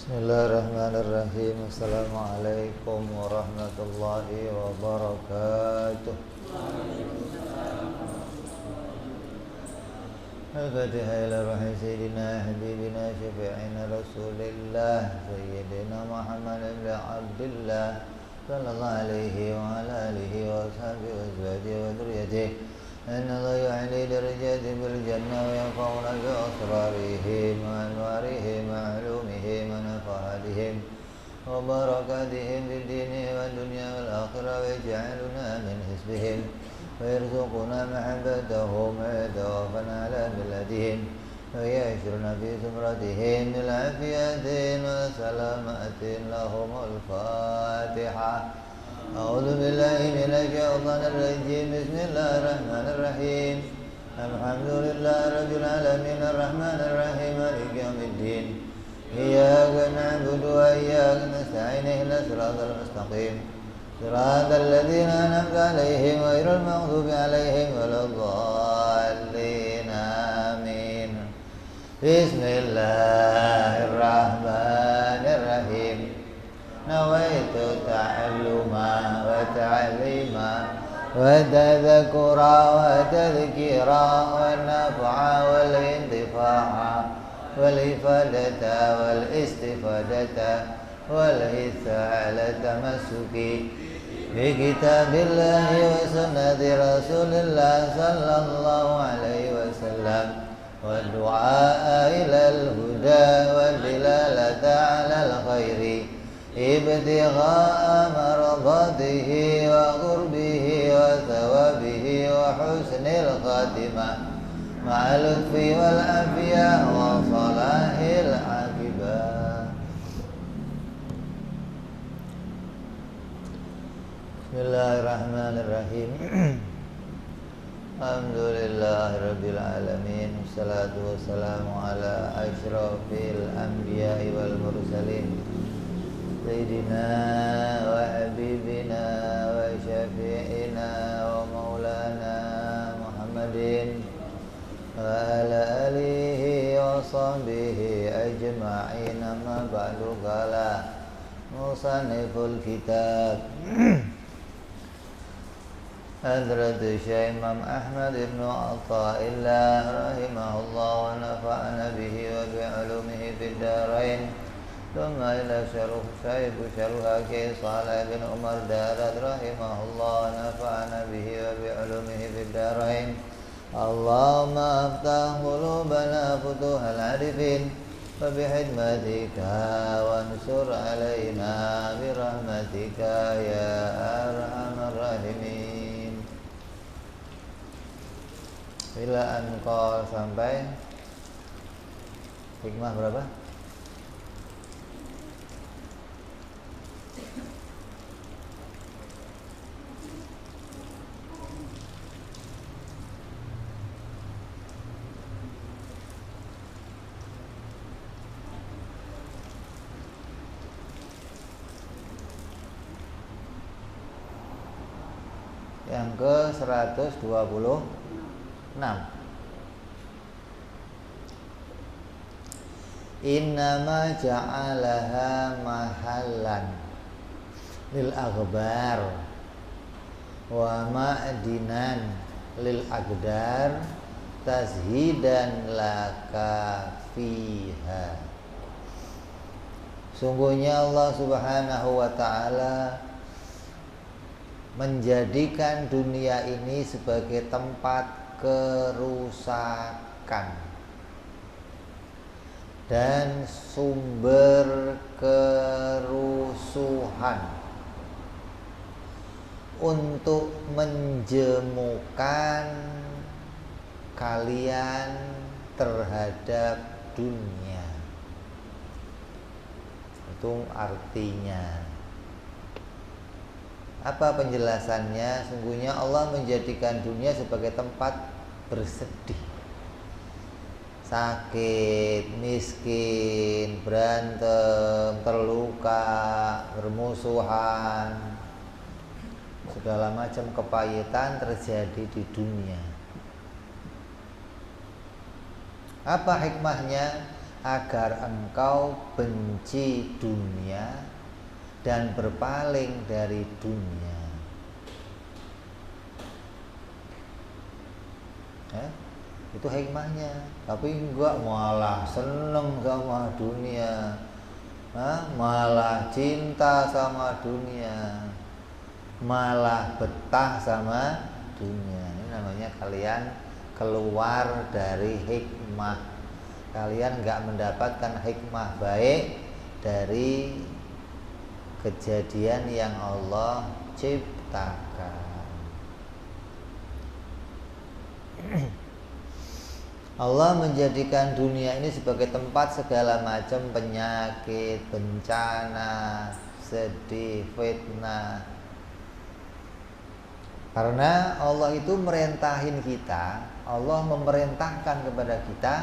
Bismillahirrahmanirrahim. Assalamualaikum warahmatullahi wabarakatuh. Al-Fatihah ila ruhi Sayyidina Habibina Syafi'ina Rasulillah Sayyidina Muhammad ibn Abdullah sallallahu alaihi wa ala alihi wa ashabihi wa azwajihi wa dhurriyyatihi Inna Allah yu'ali darajati bil jannah wa yanfa'una bi asrarihim wa anwarihim wa ulumihim wa nafahatihim wa barakatihim fid dini wa dunya wal akhirah wa yaj'aluna min hisbihim wa yarzuquna mahabbatahum wa yatawaffana ala millatihim wa yashuruna fi zumratihim bil afiyatin wa salamatin lahumul Fatihah. A'udzu billahi minasy syaithanir rajim. Bismillahirrahmanirrahim. Alhamdulillahirabbil alamin arrahmanir rahim maliki yaumiddin. Iyyaka na'budu wa iyyaka nasta'in ihdinas siratal mustaqim. Siratal ladzina an'amta 'alaihim ghairil maghdubi 'alaihim waladdallin. Amin. Bismillahirrahmanirrahim. Nawaitu ta'alluma wa ta'lima wa tadhakura wa tadhkira wa naf'a wal intifa'a wal ifadata wal istifadata wal hissa ala tamassuki bi kitabillahi wa sunnati rasulillah sallallahu alaihi wasallam wa du'a ila al-huda wa dilalata ala al-khairi ibtigha'a mardatihi wa qurbihi wa thawabihi wa husnil khatimah ma'al lutfi wal afiyah wa salahil aqibah. Bismillahirrahmanirrahim. Alhamdulillahirabbil alamin. Wassalatu wassalamu ala asyrafil anbiya'i wal mursalin Sayyidina wa habibina wa syafi'ina wa maulana Muhammadin wa ala alihi wa sahbihi ajma'in. Amma ba'du, qala musanniful kitab Hadrat Syekh Imam Ahmad ibn Atha'illah rahimahullah wa nafa'ana bihi wa bi'ulumihi fid darain. ثم إلى شرح شيخ شرح صالح بن عمر دارد رحمه الله ونفعنا به وبعلومه في الدارين. اللهم افتح قلوبنا فتوح العارفين وبحكمتك وانصر علينا برحمتك يا أرحم الراحمين. Bila engkau sampai hikmah berapa? Yang ke 126. Innama ja'alaha mahallan lil aghbar wa ma'dinan lil aqdar tazhidan laka fiha. Sungguhnya Allah Subhanahu wa ta'ala menjadikan dunia ini sebagai tempat kerusakan dan sumber kerusuhan untuk menjemukan kalian terhadap dunia. Itu artinya. Apa penjelasannya? Sungguhnya Allah menjadikan dunia sebagai tempat bersedih, sakit, miskin, berantem, terluka, bermusuhan, segala macam kepahitan terjadi di dunia. Apa hikmahnya? agar engkau benci dunia dan berpaling dari dunia. Itu hikmahnya. Tapi enggak, malah seneng sama dunia, malah cinta sama dunia, malah betah sama dunia. Ini namanya kalian keluar dari hikmah. Kalian enggak mendapatkan hikmah baik dari kejadian yang Allah ciptakan. Allah menjadikan dunia ini sebagai tempat segala macam penyakit, bencana, sedih, fitnah. Karena Allah itu merentahin kita, Allah memerintahkan kepada kita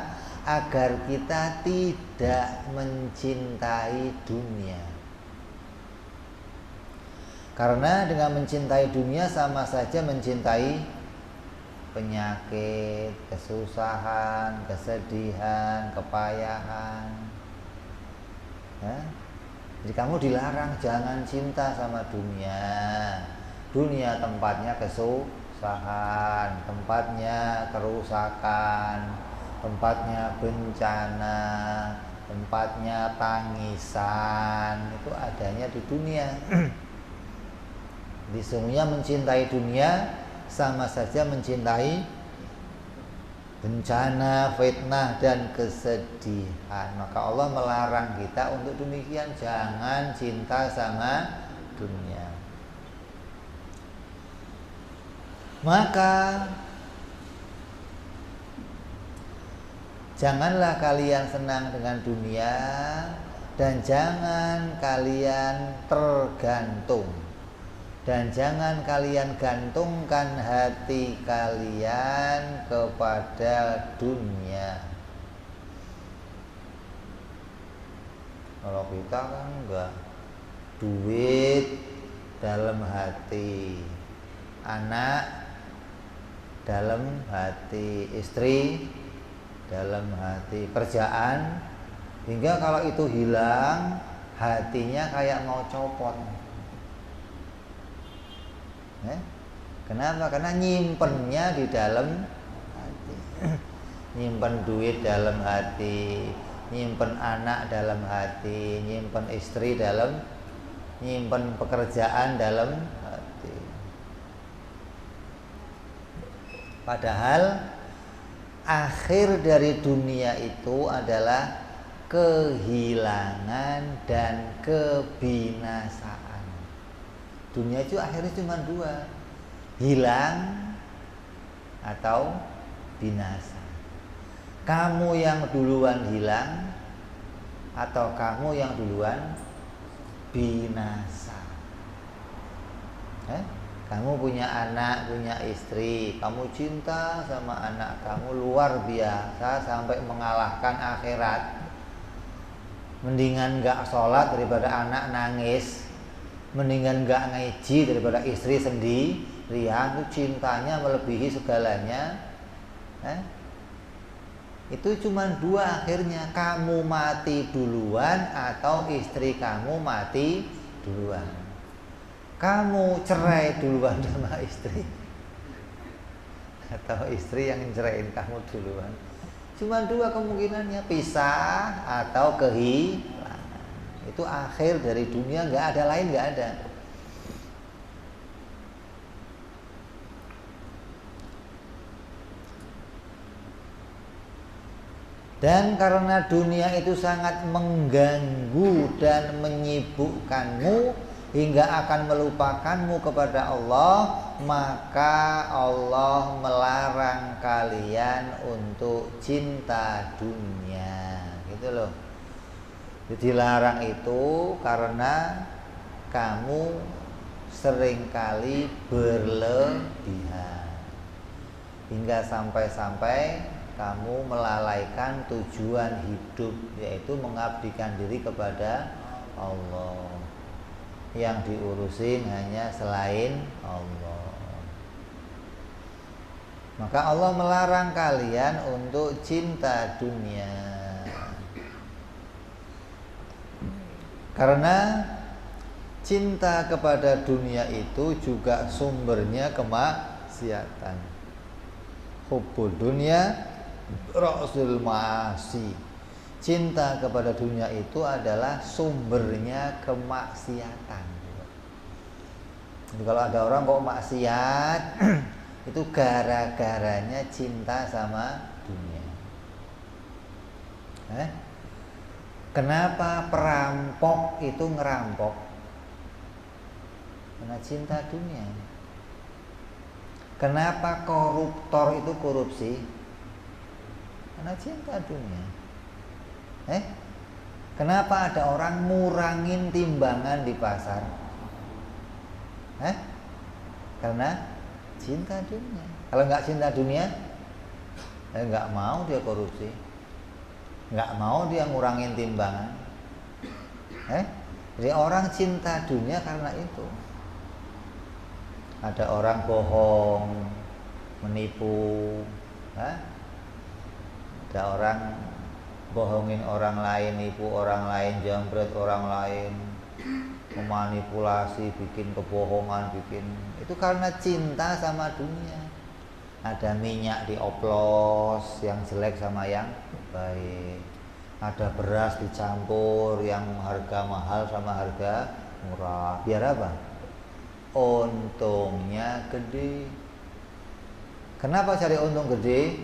agar kita tidak mencintai dunia. Karena dengan mencintai dunia sama saja mencintai penyakit, kesusahan, kesedihan, kepayahan. Jadi kamu dilarang jangan cinta sama dunia. Dunia tempatnya kesusahan, tempatnya kerusakan, tempatnya bencana, tempatnya tangisan. Itu adanya di dunia. Di sungguhnya mencintai dunia sama saja mencintai bencana, fitnah, dan kesedihan. Maka Allah melarang kita untuk demikian. Jangan cinta sama dunia. Maka janganlah kalian senang dengan dunia, dan jangan kalian tergantung, dan jangan kalian gantungkan hati kalian kepada dunia. Kalau kita kan enggak, duit dalam hati, anak dalam hati, istri dalam hati, kerjaan, hingga kalau itu hilang hatinya kayak mau copot. Kenapa? Karena nyimpennya di dalam hati. Nyimpen duit dalam hati, nyimpen anak dalam hati, nyimpen istri dalam, nyimpen pekerjaan dalam hati. Padahal akhir dari dunia itu adalah kehilangan dan kebinasaan. Dunia itu akhirnya cuma dua, hilang atau binasa. Kamu yang duluan hilang atau kamu yang duluan binasa. Kamu punya anak, punya istri, kamu cinta sama anak kamu luar biasa sampai mengalahkan akhirat. Mendingan gak sholat daripada anak nangis, mendingan gak ngaji daripada istri sendirian. Itu cintanya melebihi segalanya. Itu cuma dua akhirnya, kamu mati duluan atau istri kamu mati duluan. Kamu cerai duluan sama istri atau istri yang ceraiin kamu duluan. Cuma dua kemungkinannya, pisah atau kehilangan. Itu akhir dari dunia, nggak ada lain, nggak ada. Dan karena dunia itu sangat mengganggu dan menyibukkanmu hingga akan melupakanmu kepada Allah, maka Allah melarang kalian untuk cinta dunia. Gitu loh. Jadi larang itu karena kamu seringkali berlebihan hingga sampai-sampai kamu melalaikan tujuan hidup, yaitu mengabdikan diri kepada Allah. Yang diurusin hanya selain Allah. Maka Allah melarang kalian untuk cinta dunia. Karena cinta kepada dunia itu juga sumbernya kemaksiatan. Hubbud dunya ra'sul ma'asi. Cinta kepada dunia itu adalah sumbernya kemaksiatan. Jadi kalau ada orang kok maksiat itu gara-garanya cinta sama dunia. Kenapa perampok itu ngerampok? Karena cinta dunia. Kenapa koruptor itu korupsi? Karena cinta dunia. Kenapa ada orang ngurangin timbangan di pasar? Karena cinta dunia. Kalau nggak cinta dunia, nggak mau dia korupsi, nggak mau dia ngurangin timbangan. Jadi orang cinta dunia karena itu. Ada orang bohong, menipu, ada orang bohongin orang lain, nipu orang lain, jambret orang lain, memanipulasi, bikin kebohongan, itu karena cinta sama dunia. Ada minyak dioplos yang jelek sama yang baik, ada beras dicampur yang harga mahal sama harga murah. Biar apa? Untungnya gede. Kenapa cari untung gede?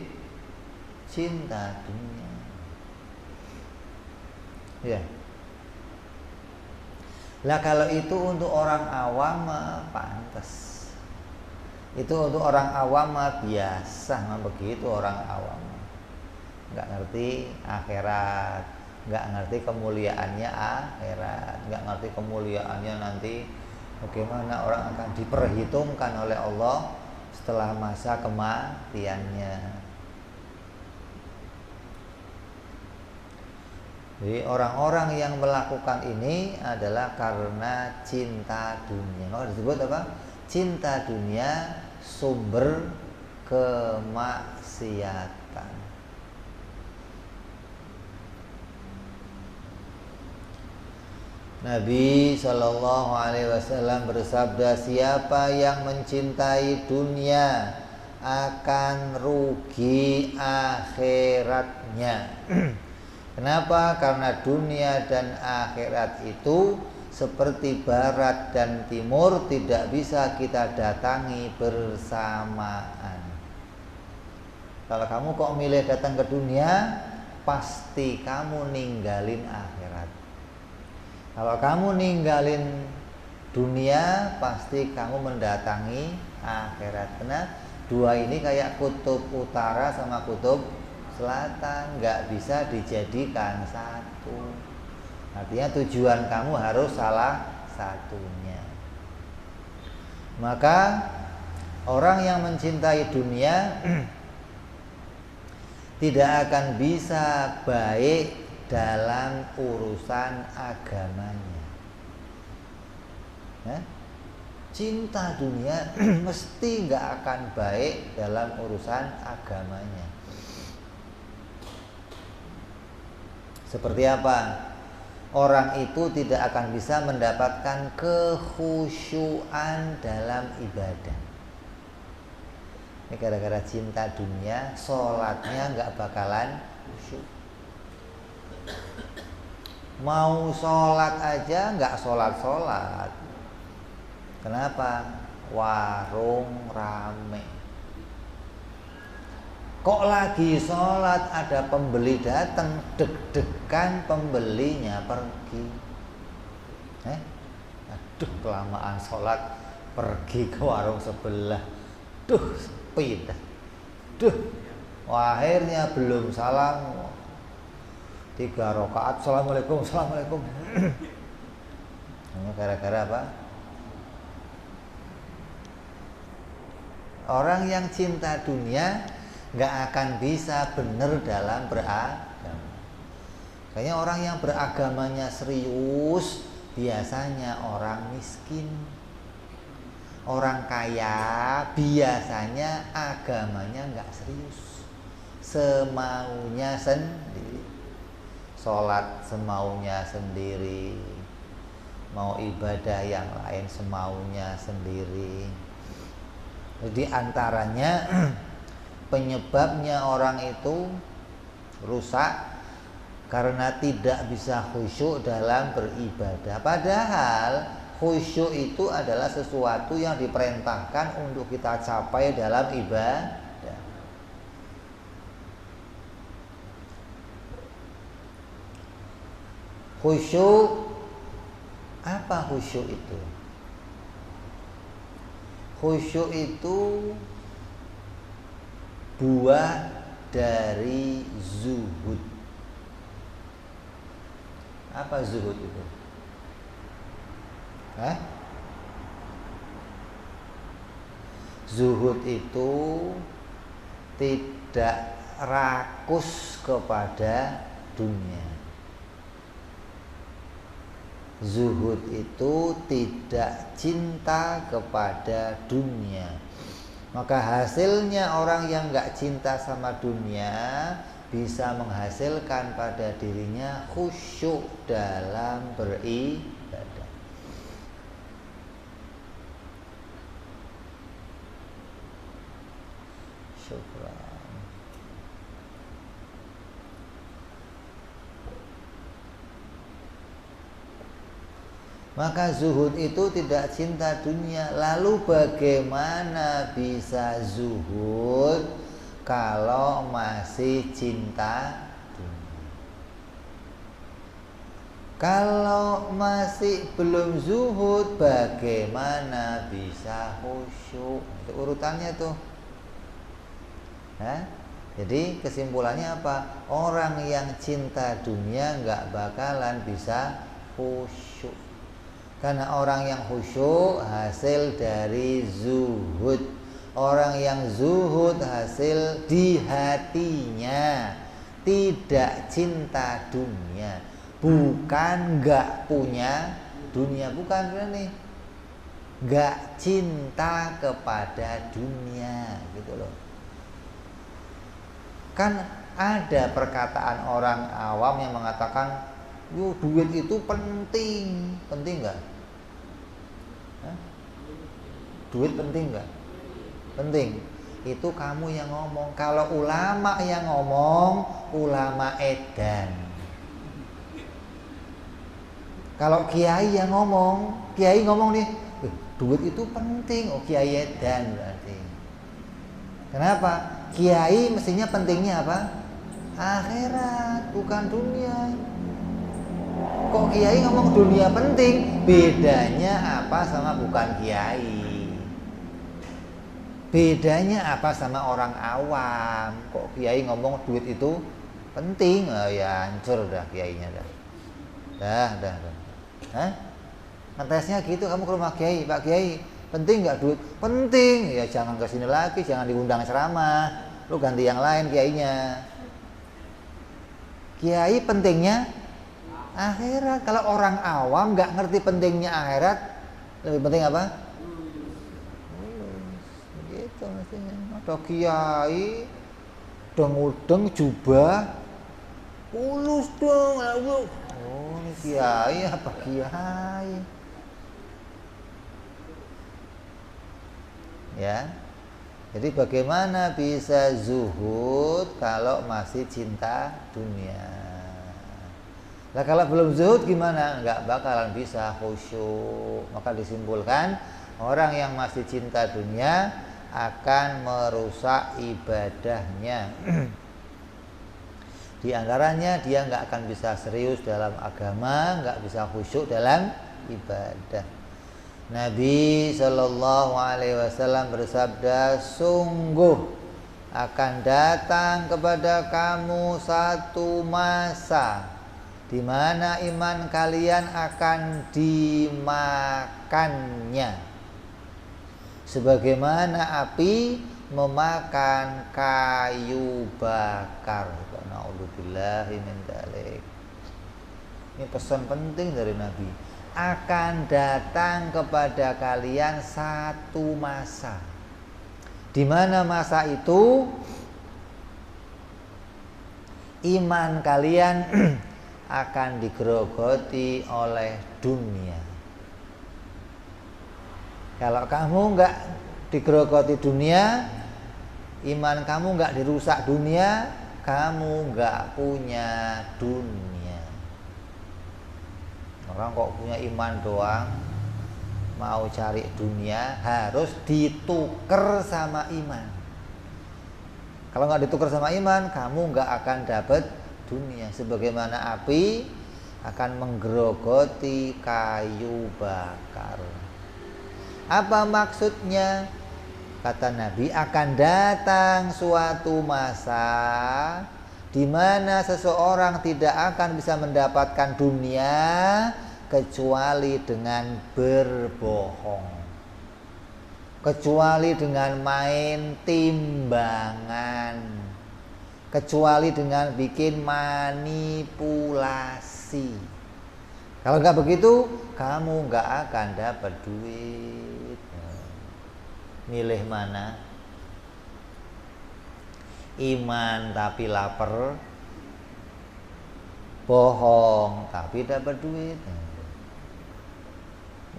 Cinta dunia. Ya. Lah kalau itu untuk orang awam pantas. Itu untuk orang awam biasa, begitu orang awam. Nggak ngerti akhirat, nggak ngerti kemuliaannya akhirat, nggak ngerti kemuliaannya nanti bagaimana orang akan diperhitungkan oleh Allah setelah masa kematiannya. Jadi orang-orang yang melakukan ini adalah karena cinta dunia. Maka disebut apa? Cinta dunia sumber kemaksiatan. Nabi SAW bersabda, siapa yang mencintai dunia akan rugi akhiratnya. Kenapa? Karena dunia dan akhirat itu seperti barat dan timur, tidak bisa kita datangi bersamaan. Kalau kamu kok milih datang ke dunia, pasti kamu ninggalin akhirat. Kalau kamu ninggalin dunia, pasti kamu mendatangi akhirat. Karena dua ini kayak kutub utara sama kutub selatan, nggak bisa dijadikan satu. Artinya tujuan kamu harus salah satunya. Maka orang yang mencintai dunia tidak akan bisa baik dalam urusan agamanya. Cinta dunia mesti nggak akan baik dalam urusan agamanya. Seperti apa? Orang itu tidak akan bisa mendapatkan kekhusyuan dalam ibadah. Ini gara-gara cinta dunia, sholatnya nggak bakalan khusyuk. Mau sholat aja nggak sholat. Kenapa? Warung rame. Kok lagi sholat ada pembeli datang, deg-degan pembelinya pergi. Aduh, kelamaan sholat, pergi ke warung sebelah. Duh, sepi dah. Duh, akhirnya belum salam, 3 rakaat, assalamualaikum. Ini gara-gara apa? Orang yang cinta dunia nggak akan bisa benar dalam beragama. Kayaknya orang yang beragamanya serius biasanya orang miskin. Orang kaya biasanya agamanya nggak serius, semaunya sendiri, sholat semaunya sendiri, mau ibadah yang lain semaunya sendiri. Jadi antaranya penyebabnya orang itu rusak karena tidak bisa khusyuk dalam beribadah. Padahal khusyuk itu adalah sesuatu yang diperintahkan untuk kita capai dalam ibadah. Khusyuk, apa khusyuk itu? Khusyuk itu buah dari zuhud. Apa zuhud itu? Zuhud itu tidak rakus kepada dunia. Zuhud itu tidak cinta kepada dunia. Maka hasilnya orang yang gak cinta sama dunia bisa menghasilkan pada dirinya khusyuk dalam beribadah. Syukran. Maka zuhud itu tidak cinta dunia. Lalu bagaimana bisa zuhud kalau masih cinta dunia? Kalau masih belum zuhud, bagaimana bisa khusyuk? Itu urutannya tuh. Jadi kesimpulannya apa? Orang yang cinta dunia nggak bakalan bisa khusyuk. Karena orang yang khusyuk hasil dari zuhud. Orang yang zuhud hasil di hatinya tidak cinta dunia. Bukan gak punya dunia. Bukan nih, gak cinta kepada dunia gitu loh. Kan ada perkataan orang awam yang mengatakan, duit itu penting. Penting gak? Duit penting gak? Penting. Itu kamu yang ngomong. Kalau ulama yang ngomong, ulama edan. Kalau kiai yang ngomong, kiai ngomong nih, duit itu penting. Oh, kiai edan berarti. Kenapa? Kiai mestinya pentingnya apa? Akhirat, bukan dunia. Kok kiai ngomong dunia penting? Bedanya apa sama bukan kiai? Bedanya apa sama orang awam? Kok kiai ngomong duit itu penting? Oh ya hancur dah kiainya dah. Dah. Ngetesnya gitu, kamu ke rumah kiai, Pak Kiai, penting nggak duit? Penting. Ya jangan ke sini lagi, jangan diundang ceramah. Lu ganti yang lain kiainya. Kiai pentingnya akhirat. Kalau orang awam nggak ngerti pentingnya akhirat, lebih penting apa? Gitu mestinya. Ada kiai deng-deng jubah, ulus dong. Oh, ini kiai apa kiai? Ya. Jadi bagaimana bisa zuhud kalau masih cinta dunia? Nah kalau belum zuhud gimana? Nggak bakalan bisa khusyuk. Maka disimpulkan orang yang masih cinta dunia akan merusak ibadahnya. Di antaranya dia nggak akan bisa serius dalam agama, nggak bisa khusyuk dalam ibadah. Nabi Shallallahu Alaihi Wasallam bersabda, sungguh akan datang kepada kamu satu masa di mana iman kalian akan dimakannya, sebagaimana api memakan kayu bakar. Na'udzubillahi min dzalik. Ini pesan penting dari Nabi. Akan datang kepada kalian satu masa, di mana masa itu iman kalian akan digerogoti oleh dunia. Kalau kamu nggak digerogoti dunia, iman kamu nggak dirusak dunia, kamu nggak punya dunia. Orang kok punya iman doang, mau cari dunia harus ditukar sama iman. Kalau nggak ditukar sama iman, kamu nggak akan dapat dunia. Sebagaimana api akan menggerogoti kayu bakar. Apa maksudnya? Kata Nabi, akan datang suatu masa di mana seseorang tidak akan bisa mendapatkan dunia kecuali dengan berbohong, kecuali dengan main timbangan, kecuali dengan bikin manipulasi. Kalau nggak begitu, kamu nggak akan dapat duit. Milih mana? Iman tapi lapar, bohong tapi dapat duit.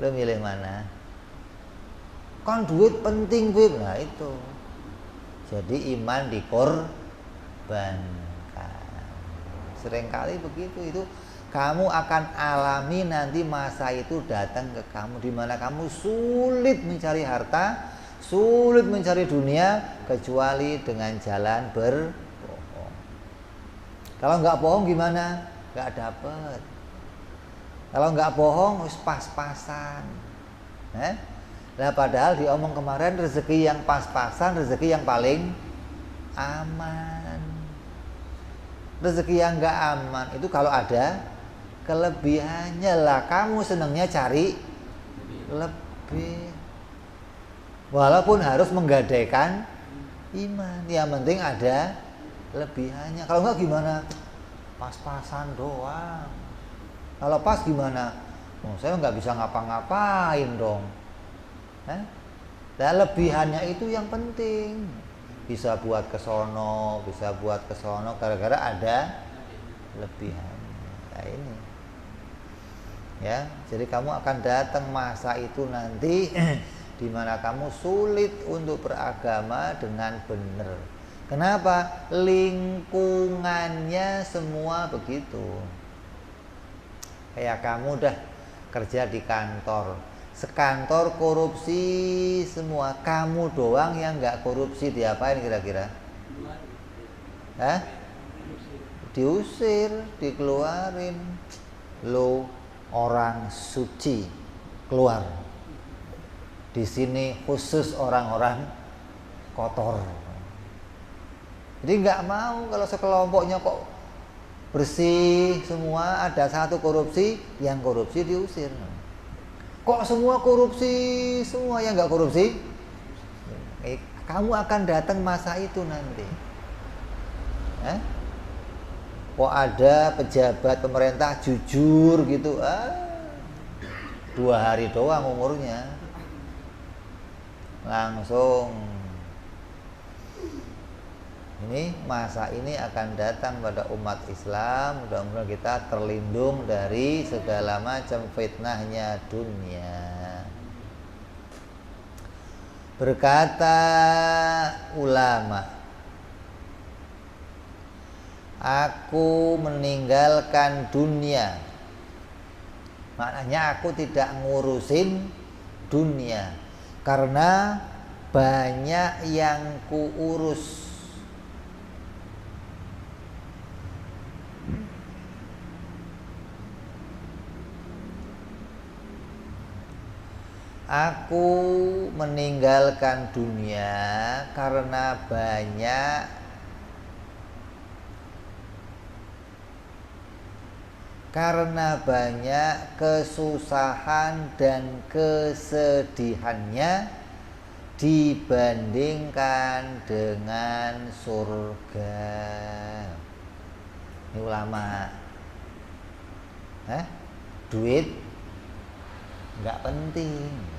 Lo milih mana? Kan duit penting, Bib. Nah itu. Jadi iman dikorbankan. Seringkali begitu. Itu kamu akan alami nanti masa itu datang ke kamu di mana kamu sulit mencari harta, sulit mencari dunia kecuali dengan jalan berbohong. Kalau nggak bohong gimana? Nggak dapet. Kalau nggak bohong, harus pas-pasan. Nah padahal diomong kemarin rezeki yang pas-pasan, rezeki yang paling aman. Rezeki yang nggak aman itu kalau ada kelebihannya lah. Kamu senangnya cari lebih. Walaupun harus menggadaikan iman, yang penting ada lebihannya. Kalau enggak gimana? Pas-pasan doang. Kalau pas gimana? Saya nggak bisa ngapa-ngapain dong. Dan lebihannya itu yang penting. Bisa buat kesono, bisa buat kesono, gara-gara ada lebihannya. Nah ini. Ya, jadi kamu akan datang masa itu nanti di mana kamu sulit untuk beragama dengan benar. Kenapa? Lingkungannya semua begitu. Kayak kamu udah kerja di kantor, sekantor korupsi semua, kamu doang yang nggak korupsi, diapain kira-kira? Diusir, dikeluarin. Lo orang suci, keluar. Di sini khusus orang-orang kotor. Jadi nggak mau kalau sekelompoknya kok bersih semua, ada satu korupsi, yang korupsi diusir. Kok semua korupsi, semua yang nggak korupsi? Kamu akan datang masa itu nanti. Kok ada pejabat pemerintah jujur gitu, 2 hari doang umurnya. Langsung ini masa ini akan datang pada umat Islam. Mudah-mudahan kita terlindung dari segala macam fitnahnya dunia. Berkata ulama, aku meninggalkan dunia, maknanya aku tidak ngurusin dunia karena banyak yang kuurus. Aku meninggalkan dunia karena banyak kesusahan dan kesedihannya dibandingkan dengan surga. Ini ulama. Duit nggak penting.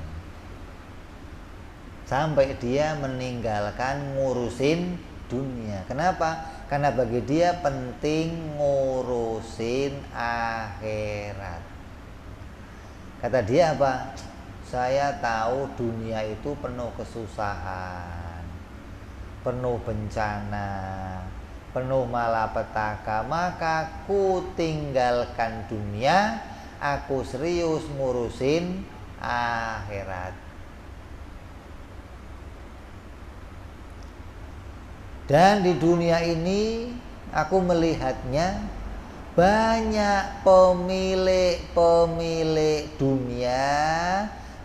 Sampai dia meninggalkan ngurusin dunia. Kenapa? Karena bagi dia penting ngurusin akhirat. Kata dia apa? Saya tahu dunia itu penuh kesusahan, penuh bencana, penuh malapetaka. Maka ku tinggalkan dunia, aku serius ngurusin akhirat. Dan di dunia ini aku melihatnya banyak pemilik dunia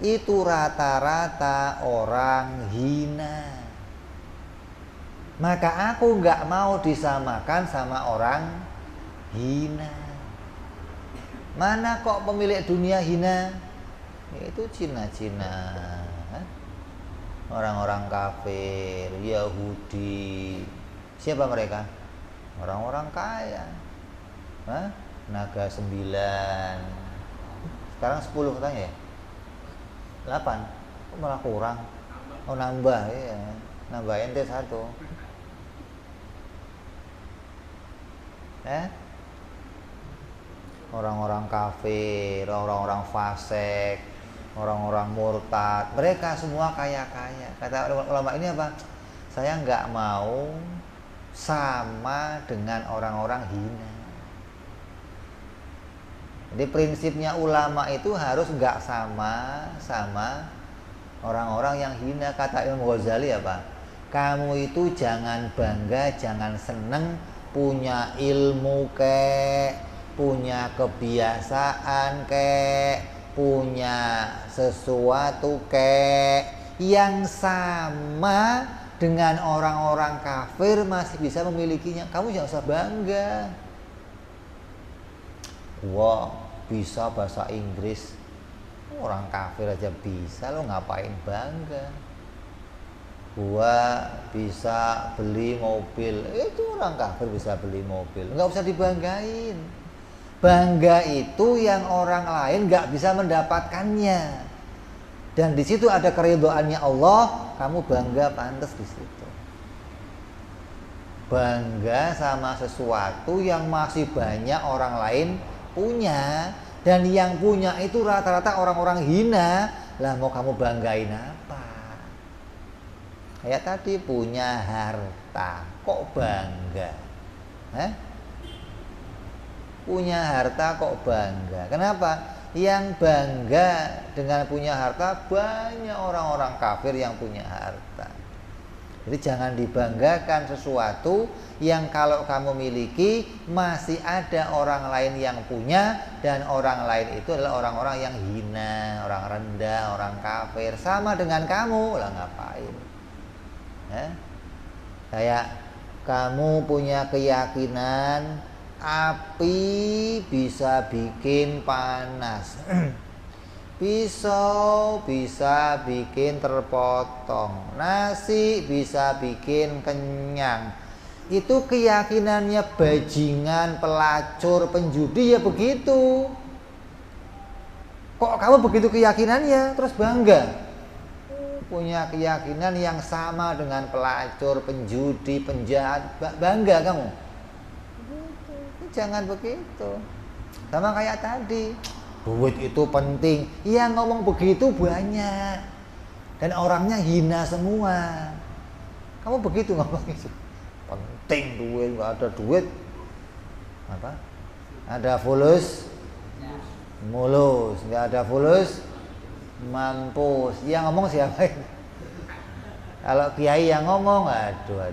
itu rata-rata orang hina. Maka aku gak mau disamakan sama orang hina. Mana kok pemilik dunia hina? Itu Cina-Cina, orang-orang kafir, Yahudi. Siapa mereka? Orang-orang kaya. Naga 9. Sekarang 10 katanya ya? 8. Kok malah kurang? Oh nambah, iya. Nambah ente 1. Orang-orang kafir, orang-orang fasik, orang-orang murtad, mereka semua kaya-kaya. Kata ulama ini apa? Saya nggak mau sama dengan orang-orang hina. Jadi prinsipnya ulama itu harus nggak sama orang-orang yang hina. Kata Imam Ghazali apa? Kamu itu jangan bangga, jangan seneng punya ilmu punya kebiasaan punya sesuatu yang sama dengan orang-orang kafir masih bisa memilikinya. Kamu jangan usah bangga. Wah, bisa bahasa Inggris, orang kafir aja bisa, lo ngapain bangga? Gua bisa beli mobil, itu orang kafir bisa beli mobil, nggak usah dibanggain. Bangga itu yang orang lain nggak bisa mendapatkannya, dan di situ ada keridhoannya Allah. Kamu bangga pantas di situ. Bangga sama sesuatu yang masih banyak orang lain punya, dan yang punya itu rata-rata orang-orang hina. Lah mau kamu banggain apa? Kayak tadi punya harta, kok bangga? Punya harta kok bangga? Kenapa? Yang bangga dengan punya harta banyak orang-orang kafir yang punya harta. Jadi jangan dibanggakan sesuatu yang kalau kamu miliki masih ada orang lain yang punya, dan orang lain itu adalah orang-orang yang hina, orang rendah, orang kafir, sama dengan kamu. Lah ngapain? Kayak kamu punya keyakinan api bisa bikin panas, pisau bisa bikin terpotong, nasi bisa bikin kenyang. Itu keyakinannya bajingan, pelacur, penjudi, ya begitu. Kok kamu begitu keyakinannya terus bangga? Punya keyakinan yang sama dengan pelacur, penjudi, penjahat, bangga kamu? Jangan begitu. Sama kayak tadi, duit itu penting. Iya, ngomong begitu banyak, dan orangnya hina semua. Kamu begitu ngomong itu, penting duit, nggak ada duit apa? Ada fulus mulus, nggak ada fulus mampus. Yang ngomong siapa ini? Kalau kiai yang ngomong, aduh.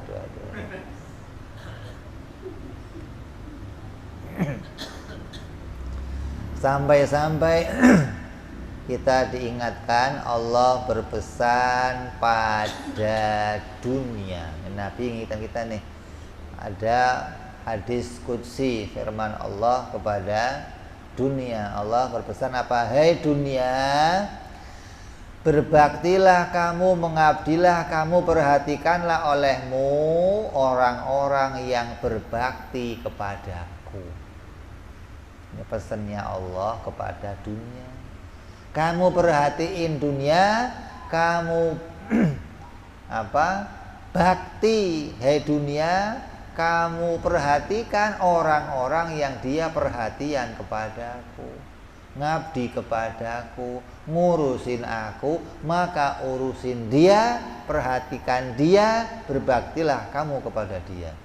Sampai-sampai kita diingatkan Allah berpesan pada dunia. Nabi ingatkan kita nih, ada hadis qudsi, firman Allah kepada dunia. Allah berpesan apa? Hai dunia, berbaktilah kamu, mengabdilah kamu, perhatikanlah olehmu orang-orang yang berbakti kepadaku. Ini pesannya Allah kepada dunia. Kamu perhatiin dunia, kamu bakti. Hai dunia, kamu perhatikan orang-orang yang dia perhatian kepadaku. ngabdi kepadaku, ngurusin aku, maka urusin dia, perhatikan dia, berbaktilah kamu kepada dia.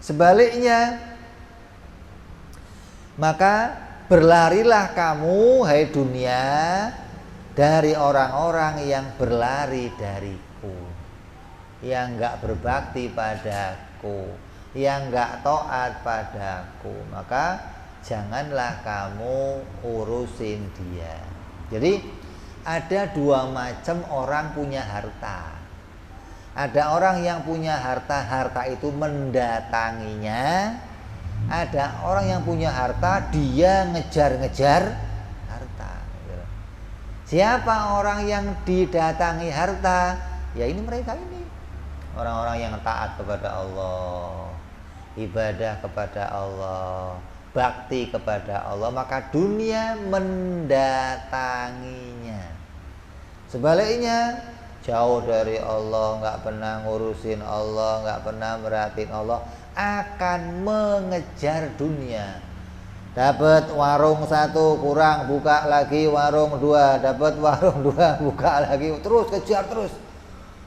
Sebaliknya, maka berlarilah kamu, hai dunia, dari orang-orang yang berlari dariku, yang enggak berbakti padaku, yang enggak taat padaku. Maka janganlah kamu urusin dia. Jadi ada dua macam orang punya harta. Ada orang yang punya harta, harta itu mendatanginya. Ada orang yang punya harta, dia ngejar-ngejar harta. Siapa orang yang didatangi harta? Ya ini mereka ini. Orang-orang yang taat kepada Allah, ibadah kepada Allah, bakti kepada Allah, maka dunia mendatanginya. Sebaliknya, jauh dari Allah, nggak pernah ngurusin Allah, nggak pernah merhatiin Allah, akan mengejar dunia. Dapat warung satu kurang, buka lagi warung dua, dapat warung dua, buka lagi, terus kejar terus.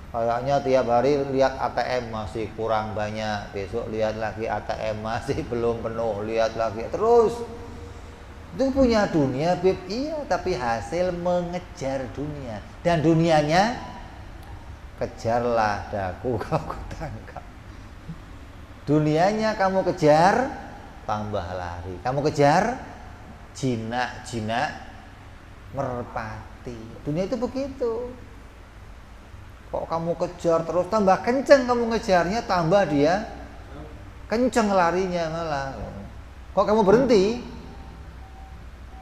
Kayaknya tiap hari lihat ATM masih kurang banyak, besok lihat lagi ATM masih belum penuh, lihat lagi terus. Itu punya dunia, Bib, iya, tapi hasil mengejar dunia. Dan dunianya, kejarlah daku kau kutangkap. Dunianya kamu kejar, tambah lari. Kamu kejar, jinak-jinak merpati. Dunia itu begitu. Kok kamu kejar terus, tambah kenceng kamu ngejarnya, tambah dia kenceng larinya malah. Kok kamu berhenti,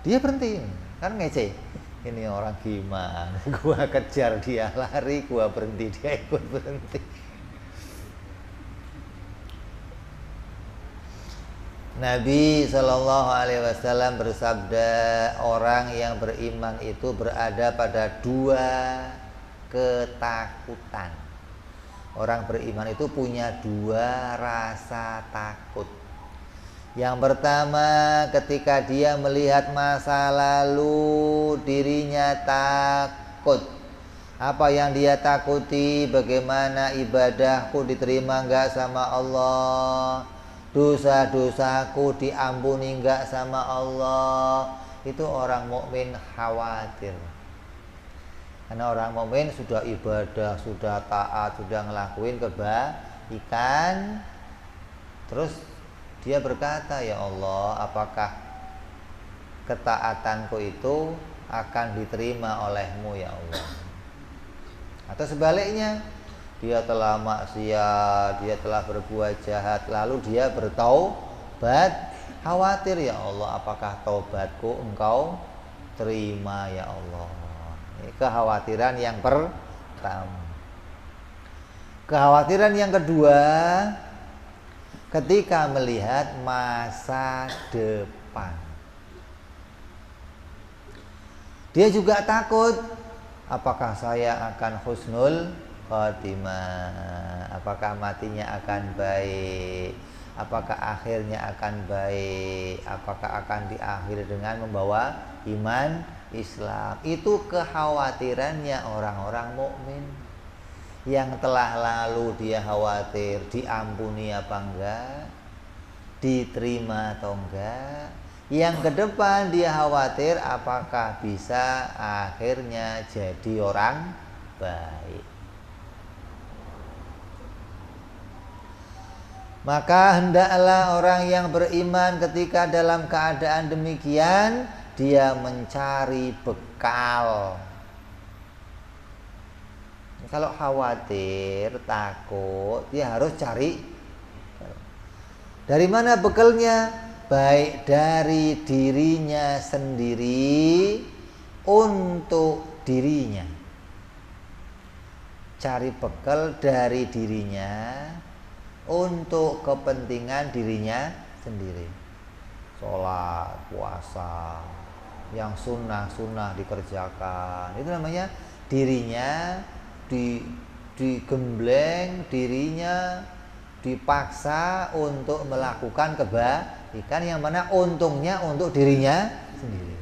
dia berhenti. Kan ngece. Ini orang gimana? Gua kejar dia lari, gua berhenti dia ikut berhenti. Nabi Shallallahu Alaihi Wasallam bersabda, orang yang beriman itu berada pada dua ketakutan. Orang beriman itu punya dua rasa takut. Yang pertama, ketika dia melihat masa lalu, dirinya takut. Apa yang dia takuti? Bagaimana ibadahku diterima enggak sama Allah? Dosa-dosaku diampuni enggak sama Allah? Itu orang mukmin khawatir. Karena orang mukmin sudah ibadah, sudah taat, sudah ngelakuin kebaikan, terus dia berkata, ya Allah, apakah ketaatanku itu akan diterima oleh-Mu ya Allah? Atau sebaliknya, dia telah maksiat, dia telah berbuat jahat, lalu dia bertaubat, khawatir, ya Allah, apakah taubatku Engkau terima ya Allah? Ini kekhawatiran yang pertama. Kekhawatiran yang kedua, ketika melihat masa depan, dia juga takut, apakah saya akan husnul khotimah, apakah matinya akan baik, apakah akhirnya akan baik, apakah akan diakhiri dengan membawa iman Islam. Itu kekhawatirannya orang-orang mukmin. Yang telah lalu dia khawatir diampuni apa enggak, diterima atau enggak. Yang ke depan dia khawatir apakah bisa akhirnya jadi orang baik. Maka hendaklah orang yang beriman ketika dalam keadaan demikian, dia mencari bekal. Kalau khawatir, takut, dia harus cari. Dari mana bekalnya? Baik dari dirinya sendiri untuk dirinya. Cari bekal dari dirinya untuk kepentingan dirinya sendiri. Sholat, puasa, yang sunnah-sunnah dikerjakan. Itu namanya dirinya digembleng, dirinya dipaksa untuk melakukan kebaikan, yang mana untungnya untuk dirinya sendiri.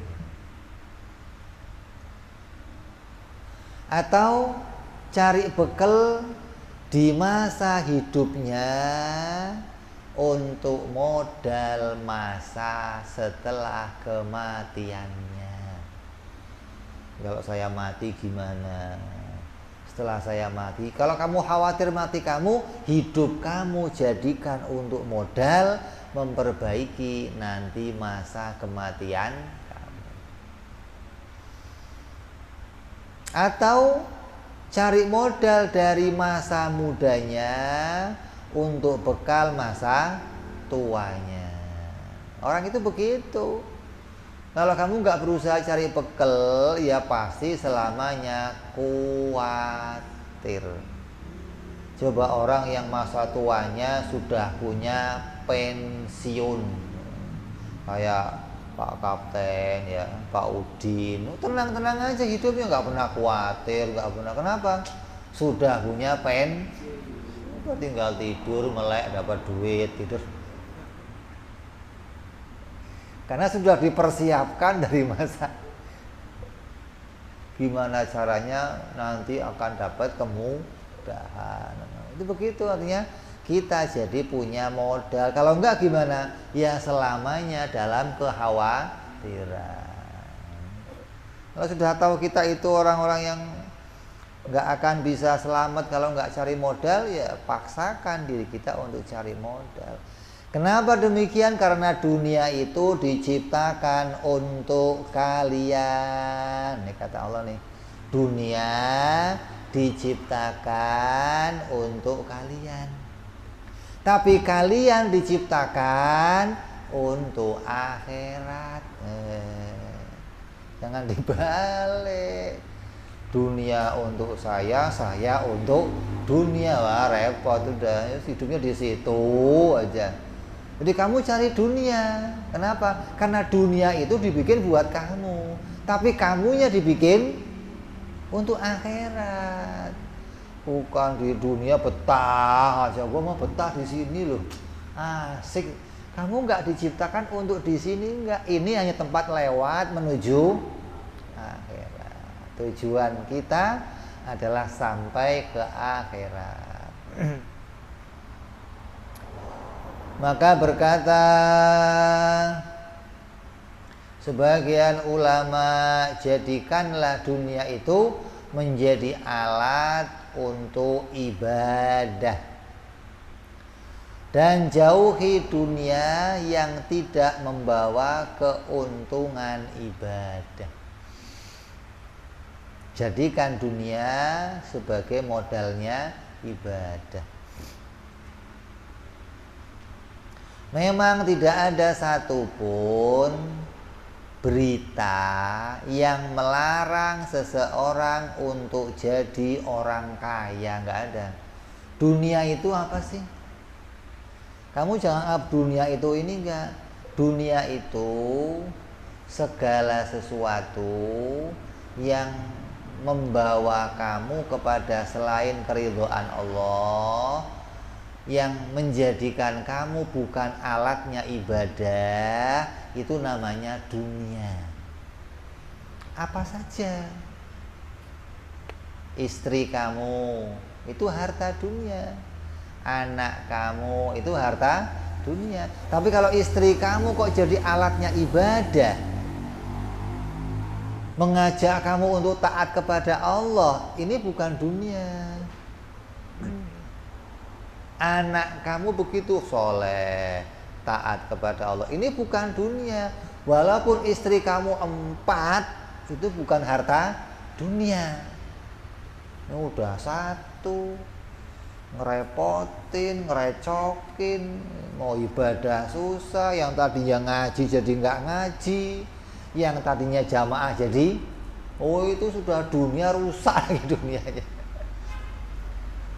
Atau cari bekal di masa hidupnya untuk modal masa setelah kematiannya. Kalau saya mati gimana? Setelah saya mati, kalau kamu khawatir mati kamu, hidup kamu jadikan untuk modal memperbaiki nanti masa kematian kamu. Atau cari modal dari masa mudanya untuk bekal masa tuanya. Orang itu begitu. Kalau kamu nggak berusaha cari bekal, ya pasti selamanya khawatir. Coba orang yang masa tuanya sudah punya pensiun, kayak Pak Kapten ya, Pak Udin, tenang-tenang aja hidupnya, nggak pernah khawatir, nggak pernah. Kenapa? Sudah punya pensiun, tinggal tidur, melek, dapat duit, tidur. Karena sudah dipersiapkan dari masa gimana caranya nanti akan dapat kemudahan. Itu begitu, artinya kita jadi punya modal. Kalau enggak gimana? Ya selamanya dalam kekhawatiran. Kalau sudah tahu kita itu orang-orang yang enggak akan bisa selamat kalau enggak cari modal, ya paksakan diri kita untuk cari modal. Kenapa demikian? Karena dunia itu diciptakan untuk kalian. Ini kata Allah nih. Dunia diciptakan untuk kalian. Tapi kalian diciptakan untuk akhirat. Jangan dibalik. Dunia untuk saya untuk dunia. Wah, repot udah. Hidupnya di situ aja. Jadi kamu cari dunia. Kenapa? Karena dunia itu dibikin buat kamu, tapi kamunya dibikin untuk akhirat. Bukan di dunia betah aja. Gua mau betah di sini loh. Asik. Kamu nggak diciptakan untuk di sini, nggak. Ini hanya tempat lewat menuju akhirat. Tujuan kita adalah sampai ke akhirat. Maka berkata sebagian ulama, jadikanlah dunia itu menjadi alat untuk ibadah, dan jauhi dunia yang tidak membawa keuntungan ibadah. Jadikan dunia sebagai modalnya ibadah. Memang tidak ada satupun berita yang melarang seseorang untuk jadi orang kaya, nggak ada. Dunia itu apa sih? Kamu jangan anggap dunia itu ini enggak. Dunia itu segala sesuatu yang membawa kamu kepada selain keridhaan Allah, yang menjadikan kamu bukan alatnya ibadah, itu namanya dunia. Apa saja. Istri kamu itu harta dunia, anak kamu itu harta dunia. Tapi kalau istri kamu kok jadi alatnya ibadah, mengajak kamu untuk taat kepada Allah, ini bukan dunia. Anak kamu begitu soleh, taat kepada Allah, ini bukan dunia. Walaupun istri kamu 4, itu bukan harta dunia. Ini udah 1, ngerepotin, ngerecokin, mau ibadah susah. Yang tadinya ngaji jadi nggak ngaji, yang tadinya jamaah jadi, itu sudah dunia rusak dunianya.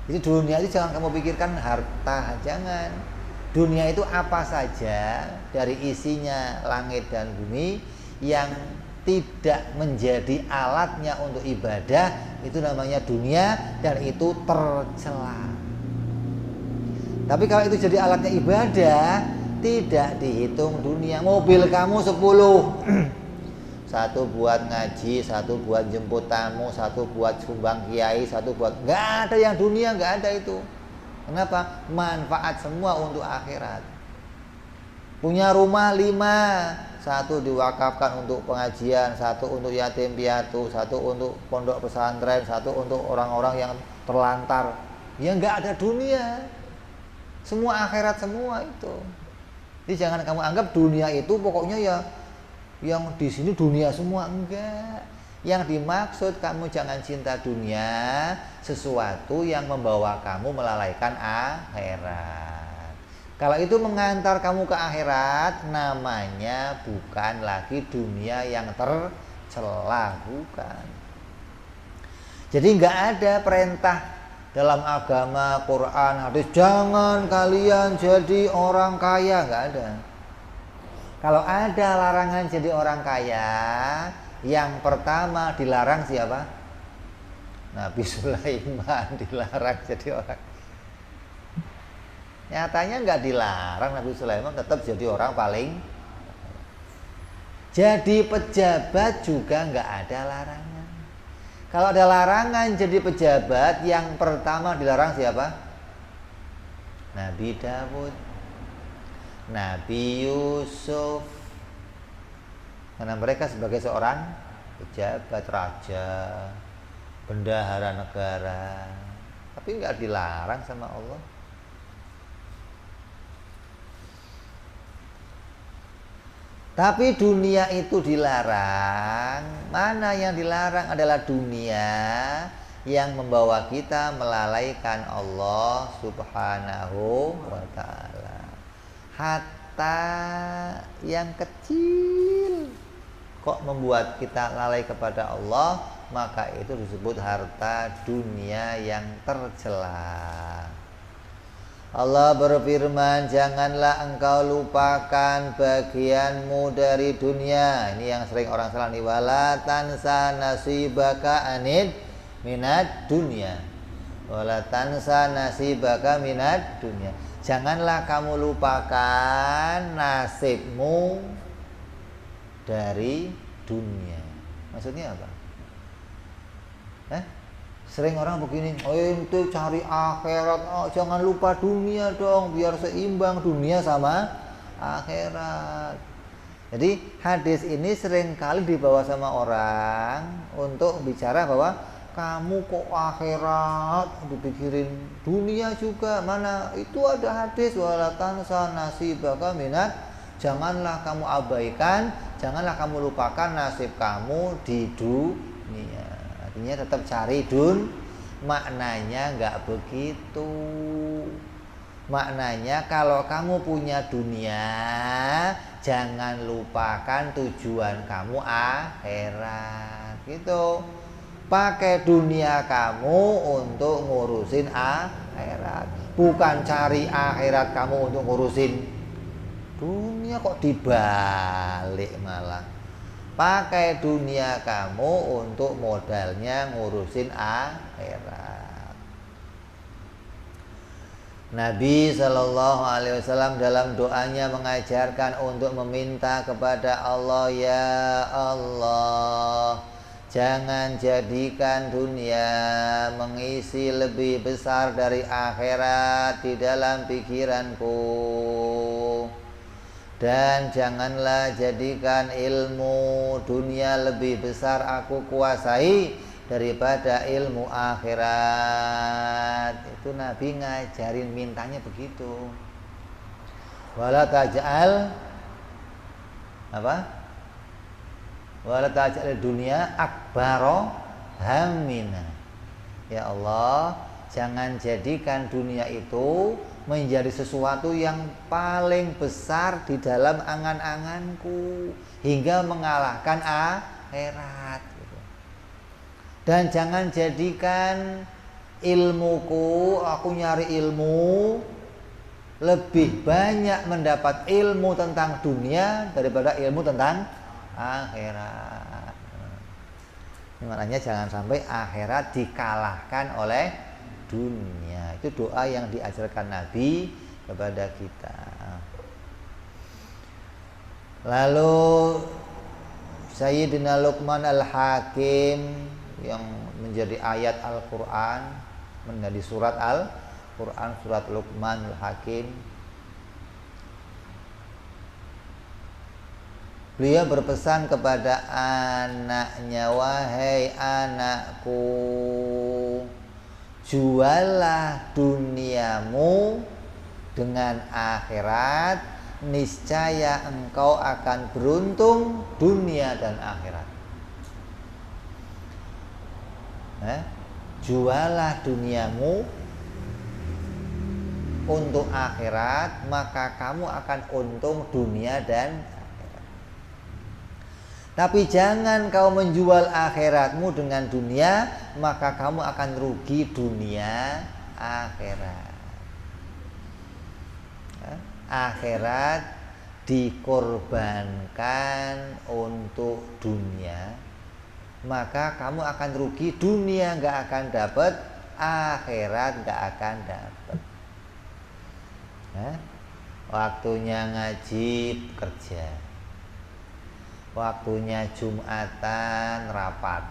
Jadi dunia itu jangan kamu pikirkan harta, jangan. Dunia itu apa saja dari isinya langit dan bumi yang tidak menjadi alatnya untuk ibadah, itu namanya dunia, dan itu tercela. Tapi kalau itu jadi alatnya ibadah, tidak dihitung dunia. Mobil kamu 10, satu buat ngaji, satu buat jemput tamu, satu buat sumbang kiai, satu buat, nggak ada yang dunia, nggak ada itu. Kenapa? Manfaat semua untuk akhirat. Punya rumah 5, satu diwakafkan untuk pengajian, satu untuk yatim piatu, satu untuk pondok pesantren, satu untuk orang-orang yang terlantar. Ya nggak ada dunia, semua akhirat semua itu. Jadi jangan kamu anggap dunia itu pokoknya ya yang di sini dunia semua, enggak. Yang dimaksud kamu jangan cinta dunia, sesuatu yang membawa kamu melalaikan akhirat. Kalau itu mengantar kamu ke akhirat, namanya bukan lagi dunia yang tercela, bukan. Jadi nggak ada perintah dalam agama, Quran, hadis, jangan kalian jadi orang kaya, nggak ada. Kalau ada larangan jadi orang kaya, yang pertama dilarang siapa? Nabi Sulaiman dilarang jadi orang. Nyatanya nggak dilarang, Nabi Sulaiman tetap jadi orang paling. Jadi pejabat juga nggak ada larangan. Kalau ada larangan jadi pejabat, yang pertama dilarang siapa? Nabi Dawud, Nabi Yusuf. Karena mereka sebagai seorang pejabat, raja, bendahara negara, tapi nggak dilarang sama Allah. Tapi dunia itu dilarang. Mana yang dilarang adalah dunia yang membawa kita melalaikan Allah Subhanahu wa ta'ala. Hatta yang kecil kok membuat kita lalai kepada Allah, maka itu disebut harta dunia yang tercela. Allah berfirman, janganlah engkau lupakan bagianmu dari dunia. Ini yang sering orang salah nih, wala tansa nasibaka anid minad dunya. Wala tansa nasibaka minad dunya. Janganlah kamu lupakan nasibmu dari dunia. Maksudnya apa? Sering orang begini, oh ente cari akhirat, oh, jangan lupa dunia dong, biar seimbang dunia sama akhirat. Jadi hadis ini sering kali dibawa sama orang untuk bicara bahwa kamu kok akhirat dipikirin dunia juga, mana itu ada hadis wala tansa nasibaka minat, janganlah kamu abaikan, janganlah kamu lupakan nasib kamu di dunia. Artinya tetap cari maknanya nggak begitu. Maknanya kalau kamu punya dunia, jangan lupakan tujuan kamu akhirat gitu. Pakai dunia kamu untuk ngurusin akhirat, bukan cari akhirat kamu untuk ngurusin dunia. Kok dibalik malah? Pakai dunia kamu untuk modalnya ngurusin akhirat. Nabi Shallallahu Alaihi Wasallam dalam doanya mengajarkan untuk meminta kepada Allah, ya Allah, jangan jadikan dunia mengisi lebih besar dari akhirat di dalam pikiranku. Dan janganlah jadikan ilmu dunia lebih besar aku kuasai daripada ilmu akhirat. Itu Nabi ngajarin mintanya begitu. Wala taj'al apa? Wala taj'al dunia akbaro hammina. Ya Allah, jangan jadikan dunia itu menjadi sesuatu yang paling besar di dalam angan-anganku hingga mengalahkan akhirat gitu. Dan jangan jadikan ilmuku, aku nyari ilmu, lebih banyak mendapat ilmu tentang dunia daripada ilmu tentang akhirat. Ini maknanya jangan sampai akhirat dikalahkan oleh dunia. Itu doa yang diajarkan Nabi kepada kita. Lalu Sayyidina Luqman Al-Hakim yang menjadi ayat Al-Quran, menjadi surat Al-Quran, surat Luqman Al-Hakim. Beliau berpesan kepada anaknya, wahai anakku, jualah duniamu dengan akhirat, niscaya engkau akan beruntung dunia dan akhirat. Jualah duniamu untuk akhirat, maka kamu akan untung dunia dan akhirat. Tapi jangan kau menjual akhiratmu dengan dunia, maka kamu akan rugi dunia akhirat. Akhirat dikorbankan untuk dunia, maka kamu akan rugi dunia, nggak akan dapat, akhirat nggak akan dapat. Waktunya ngaji kerja, waktunya Jumatan rapat,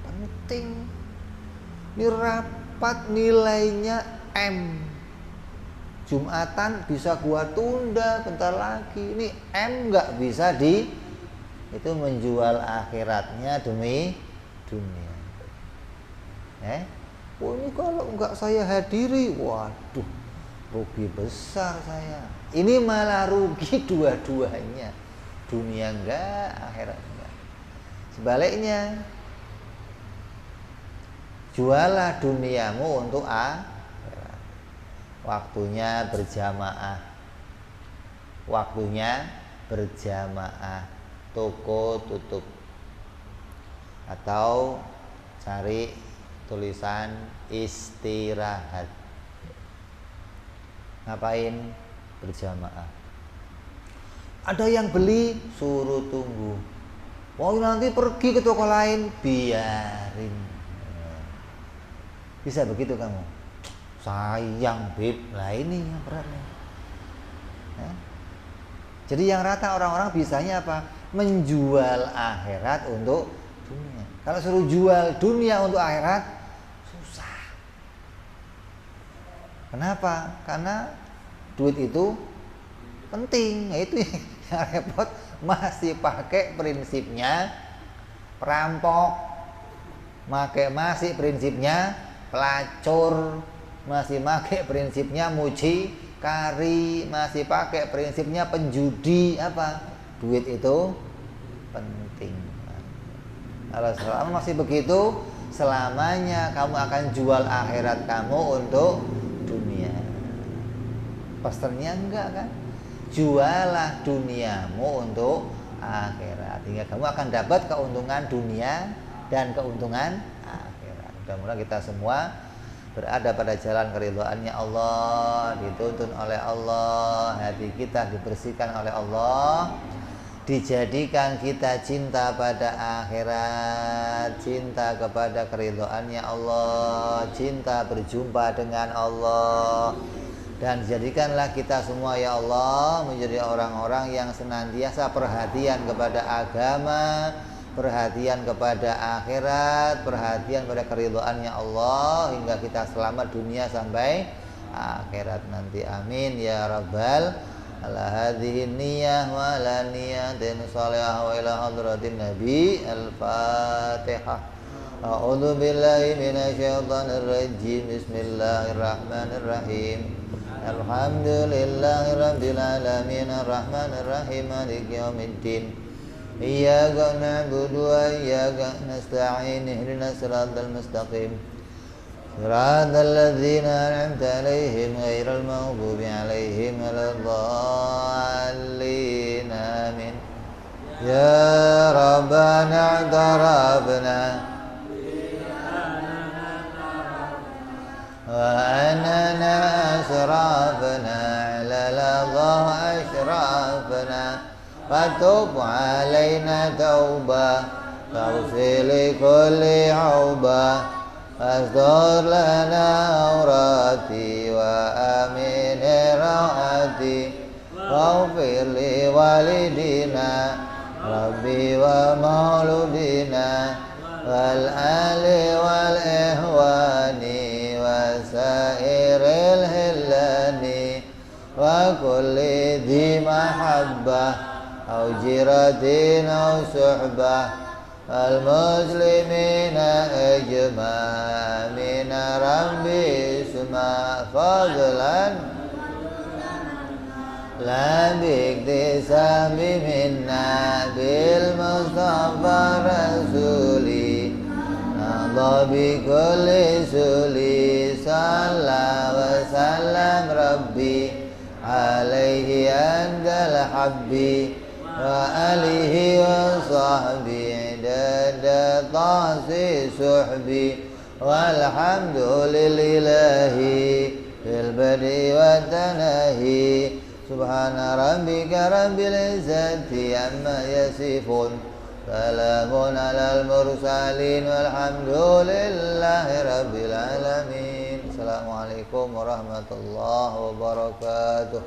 penting. Ini rapat nilainya M, Jumatan bisa gua tunda bentar lagi. Ini M nggak bisa itu menjual akhiratnya demi dunia. Ini kalau nggak saya hadiri, waduh, rugi besar saya. Ini malah rugi dua-duanya, dunia enggak, akhirat enggak. Sebaliknya, jualah duniamu untuk akhirat. Waktunya berjamaah, toko tutup, atau cari tulisan istirahat. Ngapain? Berjamaah. Ada yang beli, suruh tunggu. Mau nanti pergi ke toko lain, biarin. Bisa begitu kamu? Sayang beb, lah ini yang berat nih. Jadi yang rata orang-orang bisanya apa? Menjual akhirat untuk dunia. Kalau suruh jual dunia untuk akhirat, susah. Kenapa? Karena duit itu penting. Nah, itu yang repot, masih pakai prinsipnya perampok, masih prinsipnya pelacur, masih pakai prinsipnya mucikari, masih pakai prinsipnya penjudi. Apa? Duit itu penting. Kalau selama masih begitu, selamanya kamu akan jual akhirat kamu untuk dunia. Pesannya enggak kan? Jualah duniamu untuk akhirat, hingga kamu akan dapat keuntungan dunia dan keuntungan akhirat. Mudah-mudahan kita semua berada pada jalan keridhaannya Allah, dituntun oleh Allah, hati kita dibersihkan oleh Allah, dijadikan kita cinta pada akhirat, cinta kepada keridhaannya Allah, cinta berjumpa dengan Allah. Dan jadikanlah kita semua ya Allah menjadi orang-orang yang senantiasa perhatian kepada agama, perhatian kepada akhirat, perhatian pada keridhaannya Allah, hingga kita selamat dunia sampai akhirat nanti. Amin ya rabbal ala hadhihi niyyah wa ala niyatin shalihah wa ila hadratin nabi. Al-Fatihah. A'udzu billahi minasyaitonir rajim. Bismillahirrahmanirrahim. Alhamdulillahi rabbil alamin arrahmanir rahim maliki yaumiddin. Iyyaka na'budu wa iyyaka nasta'in ihdinas siratal mustaqim siratal ladzina an'amta 'alaihim ghairil maghdubi 'alaihim waladdallin. Amin. Ya Rabbana i'tarafna wa anana asrafna 'ala ladha ashrafna fatub alaina tauba faghfir li kulli auba asdur lana aurati wa amin raati waghfir li walidina ربي ومولودنا والآل والإخوان وسائر الهلان وكل ذي محبة أو جيرة أو صحبة المسلمين إجماع من ربي اسمع فضلا لا باكتساب منا بالمصطفى رسولي نهضى بكل سولي صلى وسلم ربي عليه عند الحب وآله وصحبه عدد طاسي سحبي والحمد لله في البدء والتناهي سبحان ربك رب العزة عما يصفون سلام على المرسلين والحمد لله رب العالمين. Assalamualaikum warahmatullahi wabarakatuh.